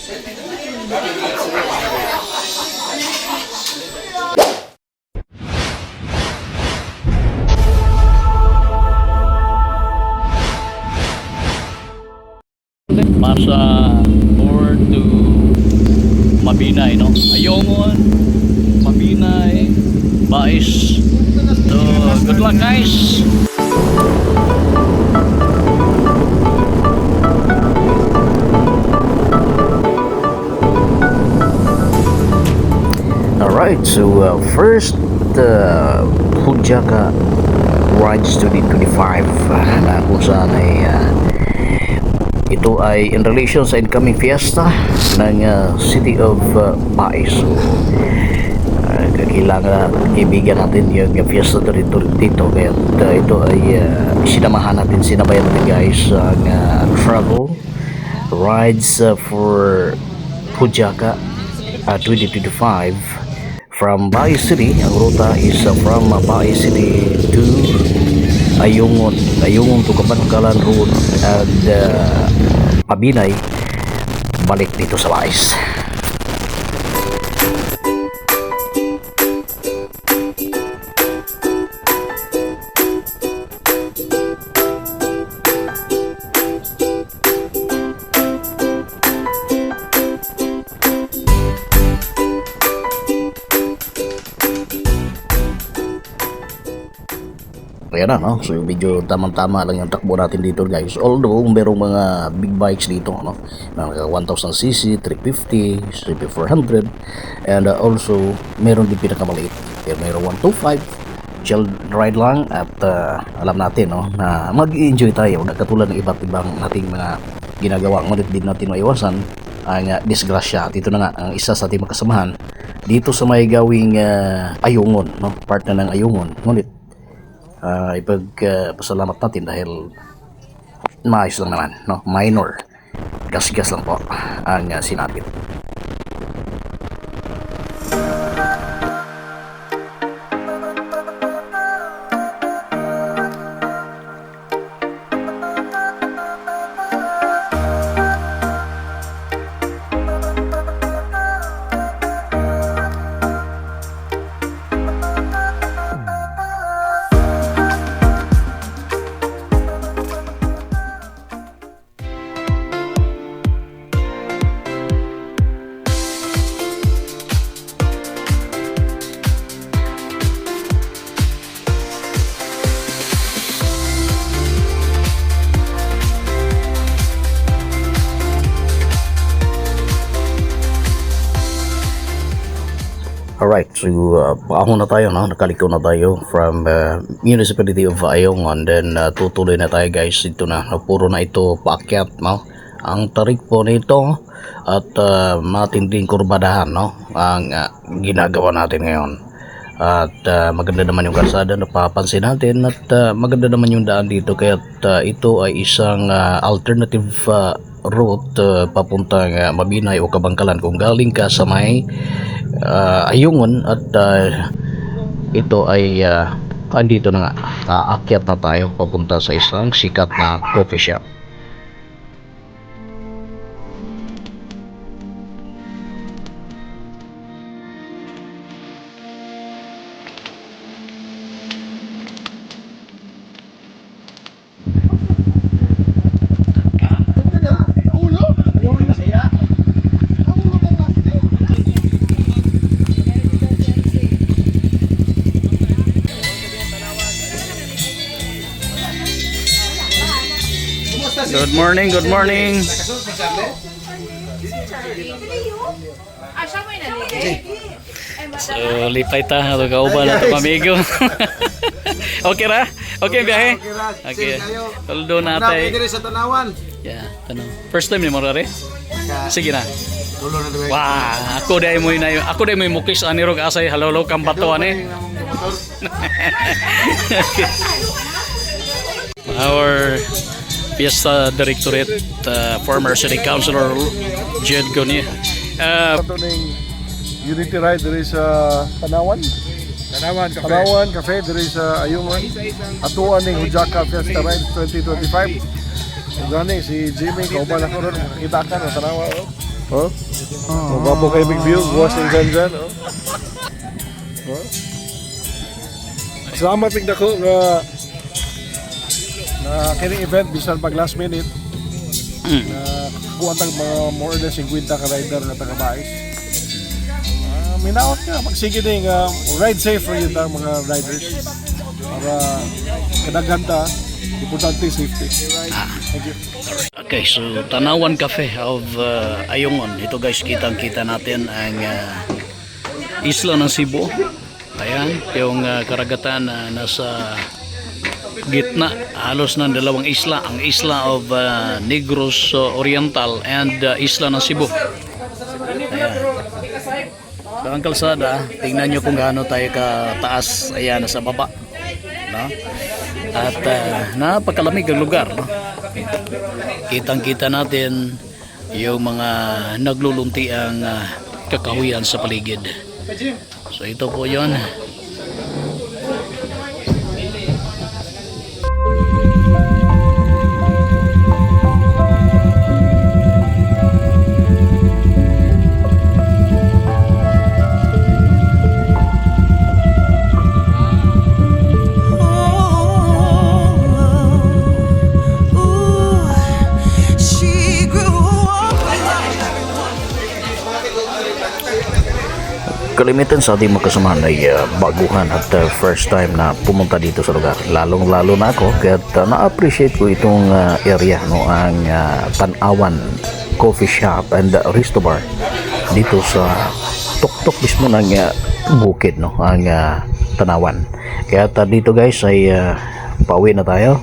Masa or to Mabinay, no? Ayongon, Mabinay, Bais. So, good luck guys! Alright, so first Pujaka Rides 2025 na kung saan ay ito ay in relation sa incoming fiesta ng City of Bais. So, kailangan ibigyan natin yung fiesta dito kaya ito ay sinamahan natin, sinabayan natin guys ang travel rides for Pujaka 2025 from Bais City. Ang ruta is from Bais City to Ayungon to Kabankalan Road and Mabinay, balik dito sa Bais. Ayan na, no? So medyo tamang-tama lang yung takbo natin dito guys. Although merong mga big bikes dito, no? Mga 1000cc, 350, CP400 and also meron din pinakamaliit. Pero meron 125, chill ride lang at alam natin, no, na mag-enjoy tayo na katulad ng iba't ibang nating mga ginagawa. Ngunit din natin maiwasan ang disgrasya. At ito na nga ang isa sa ating makasamahan dito sa may gawing Ayungon, no? Part na ng Ayungon. Ngunit ipagpasalamat natin dahil maayos lang naman, no? Minor gas-gas lang po ang sinapit. Alright, so paahon na tayo, no? Nakaliko na tayo from Municipality of Ayungon. Then tutuloy na tayo guys. Ito na, puro na ito paakyat, no? Ang tarik po nito at matinding kurbadahan, no? Ang ginagawa natin ngayon. At maganda naman yung kalsada, napapansin natin. At maganda naman yung daan dito. Kaya ito ay isang alternative route papuntang Mabinay o Kabangkalan kung galing ka sa may Ayungon at ito ay andito na nga, aakyat na tayo papunta sa isang sikat na coffee shop. Good morning, good morning. So, lipay ta. Ito kauban na ito, pamigo. Okay ra? Okay, biyahe? Okay. Toldo na tayo. Sa Tanawan. Yeah, tanaw. First time ni mo rari? Sige na. Wah, ako dahil mo yung mukis anirog asay halolo kang bato ani. Our Fiesta Directorate former City Councilor Jed Gonia. Unity Ride, there is Tanawan. Tanawan Cafe, there is Ayungon. Atuan ng Hujaka Fiesta Ride 2025. Gani si Jimmy, kauban ako ron, makita ka na Tanawan. Oh? Magwapo kayo big view, buwas ng dyan. Oh? Oh? Salamat pig dako nga na kining event bisan pag last minute. Kuha tag mga more or less 50 ka rider na taga-bais. Minaot nga, magsige din ride safe for yun ang mga riders. Para kadaganta, importante safety. Thank you. Okay, so Tanawan Cafe of Ayungon. Ito guys, kitang-kita natin ang isla ng Cebu. Ayan, yung karagatan na nasa gitna, halos ng dalawang isla. Ang isla of Negros Oriental and isla ng Cebu. Ayan. So ang kalsada, tingnan nyo kung gaano tayo kataas. Ayan, nasa baba. No? At napakalamig ang lugar. No? Kitang-kita natin yung mga naglulunti ang kakahuyan sa paligid. So ito po yun. Kalimitan sa ating makasamahan ay baguhan at first time na pumunta dito sa lugar. Lalong-lalo na ako kaya na-appreciate ko itong area, no, ang Tanawan Coffee Shop and Resto Bar dito sa tuktok mismo ng bukid, no, ang Tanawan. Kaya dito guys ay pauwi na tayo,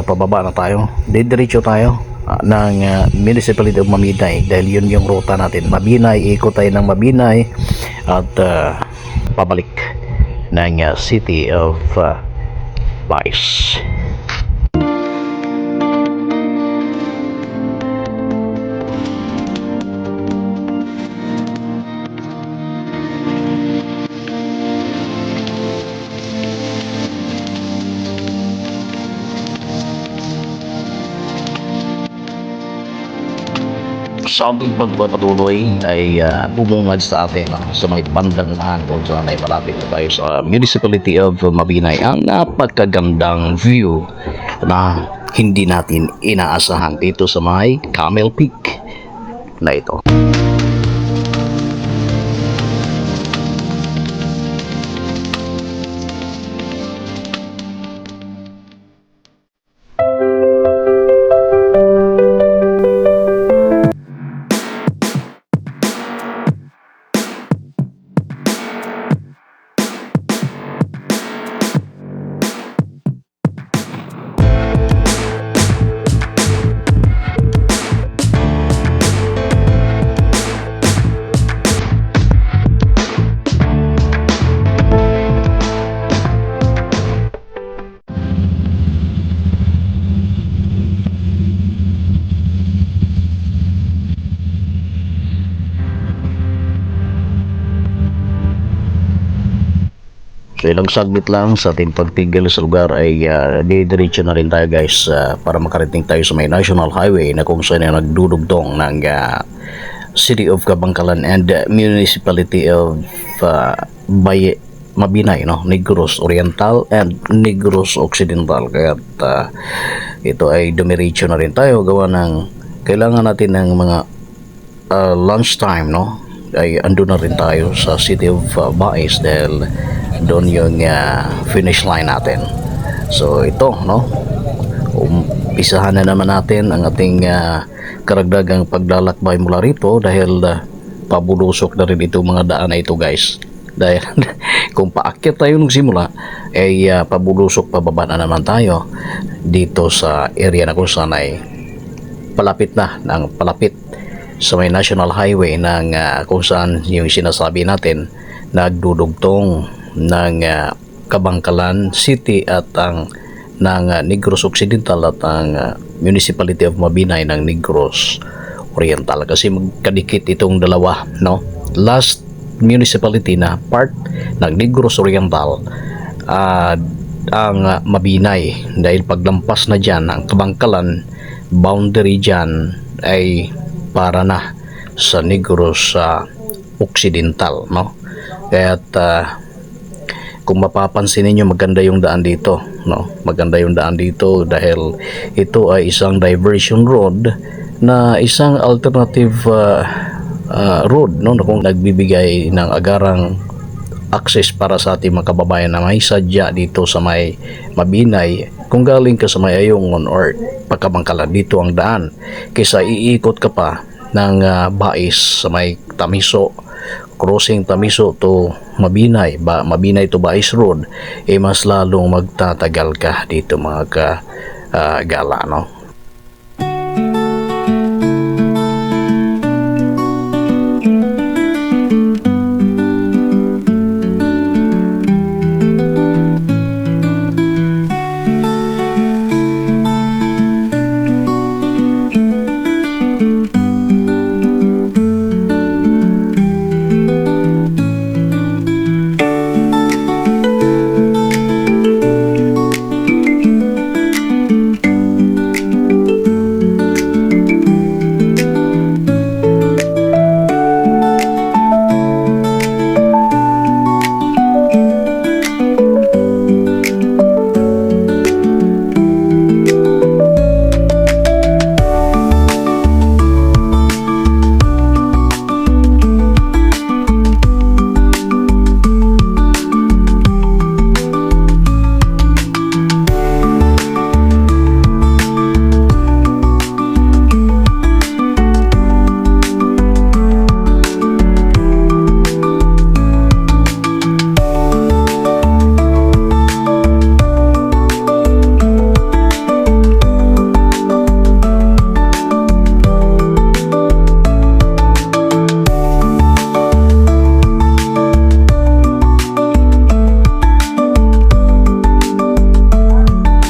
pababa na tayo, didiretso tayo ng Municipality of Mabinay dahil yun yung ruta natin. Mabinay, ikot tayo ng Mabinay at pabalik ng City of Vice. Sa ating pagpapatuloy ay bumungad sa atin sa may bandang kung saan ay malapit tayo sa Municipality of Mabinay. Ang napakagandang view na hindi natin inaasahan dito sa may Camel Peak na ito. So ilang saglit lang sa ating pagtigil sa lugar ay didiretso na rin tayo guys para makarating tayo sa may National Highway na kung saan ay nagdudugtong ng City of Kabangkalan and Municipality of Mabinay, no? Negros Oriental and Negros Occidental. Kaya ito ay dumiretso na rin tayo gawa ng kailangan natin ng mga lunch time, no? Ay ando na rin tayo sa City of Vice dahil doon yung finish line natin. So ito, no, umpisahan na naman natin ang ating karagdagang paglalakbay mula rito dahil pabulusok na rin itong mga daan na ito guys. Dahil kung paakyat tayo nung simula ay pabulusok pababa na naman tayo dito sa area na kung saan ay palapit na ng palapit sa may National Highway ng kung saan yung sinasabi natin nagdudugtong ng Kabangkalan City at ang ng Negros Occidental at ang Municipality of Mabinay ng Negros Oriental, kasi magkadikit itong dalawa, no? Last municipality na part ng Negros Oriental ang Mabinay, dahil paglampas na dyan ang Kabangkalan, boundary dyan ay para na sa Negros Occidental, no? Kaya't kung mapapansin ninyo, maganda yung daan dito, no? Maganda yung daan dito dahil ito ay isang diversion road na isang alternative road, no, na kung nagbibigay ng agarang access para sa ating mga kababayan na may sadya dito sa may Mabinay. Kung galing ka sa may Ayungon or Pagkabangkalan, dito ang daan kaysa iikot ka pa ng Bais sa may Tamiso, crossing Tamiso to Mabinay, Mabinay to Bais Road, mas lalong magtatagal ka dito mga gala, no?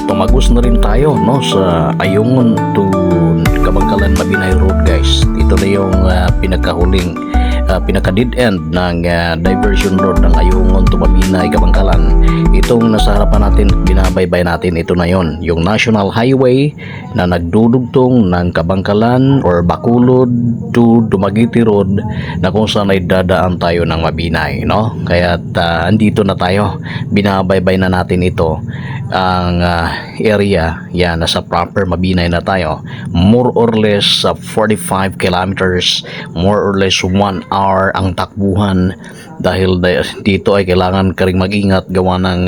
Tumagos na rin tayo, no, sa Ayungon to Kabangkalan Mabinay Road, guys. Ito na yung pinakahuling pinaka dead end ng diversion road ng Ayungon to Mabinay Kabangkalan. Itong nasa harapan natin, binabaybay natin, ito na yon, yung National Highway na nagdudugtong ng Kabangkalan or Bacolod to Dumaguete Road, na kung saan ay dadaan tayo ng Mabinay, no? Kaya andito na tayo, binabaybay na natin ito, ang area, yan, nasa proper Mabinay na tayo. More or less 45 kilometers, more or less 1 hour ang takbuhan, dahil dito ay kailangan ka ring mag-ingat gawa ng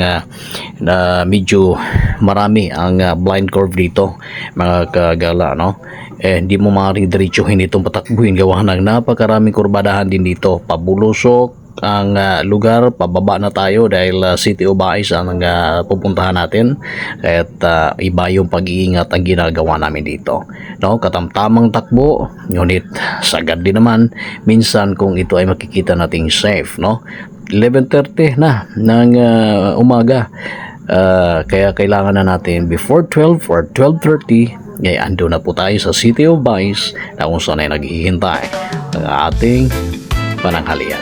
medyo marami ang blind curve dito, mga kagala, no? Hindi mo maaaring diretsuhin itong patakbuhin gawa ng napakaraming kurbadahan din dito. Pabulusok ang lugar, pababa na tayo dahil City of Bais ang pupuntahan natin. At iba yung pag-iingat ang ginagawa namin dito, no? Katamtamang takbo, ngunit sagad din naman minsan kung ito ay makikita nating safe, no? 11:30 na ng umaga, kaya kailangan na natin before 12 or 12:30 ay ando na po tayo sa City of Bais, na kung saan ay naghihintay ang ating pananghalian.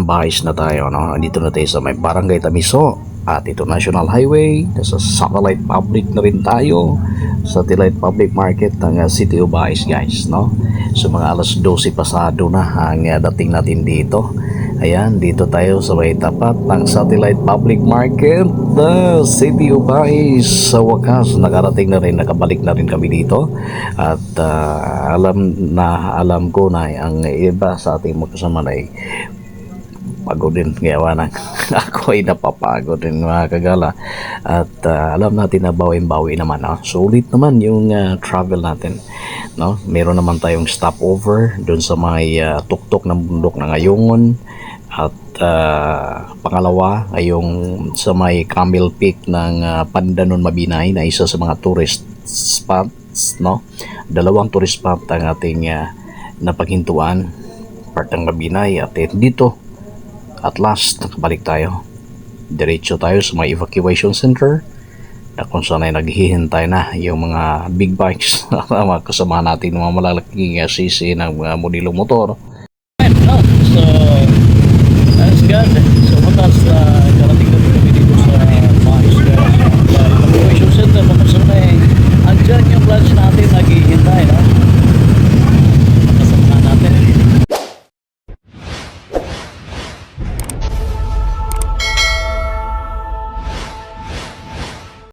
bahis na tayo, no? Dito na tayo sa may Barangay Tamiso. At ito National Highway. Nasa Satellite Public na rin tayo. Satellite Public Market ng City of Bahis, guys, no? So mga alas 12 pasado na ang dating natin dito. Ayan, dito tayo sa may tapat ng Satellite Public Market, City of Bahis. Sa wakas, nakarating na rin, nakabalik na rin kami dito. At alam ko na ang iba sa ating magkasama ay pagod din, gawa na. Ako ay napapagod din, mga kagala. At alam natin na bawi-bawi naman, no? Sulit naman yung travel natin, no? Meron naman tayong stopover doon sa may tuktok ng bundok ng Ayungon. At pangalawa ay yung sa may Camel Peak ng Pandanon Mabinay na isa sa mga tourist spots, no? Dalawang tourist spot ang ating napaghintuan, part ng Mabinay. At dito at last nakabalik tayo, diretso tayo sa may evacuation center na kung saan ay naghihintay na yung mga big bikes mga kasama natin, mga malalaking sisi ng mga modelo motor. So, that's good. So, bukas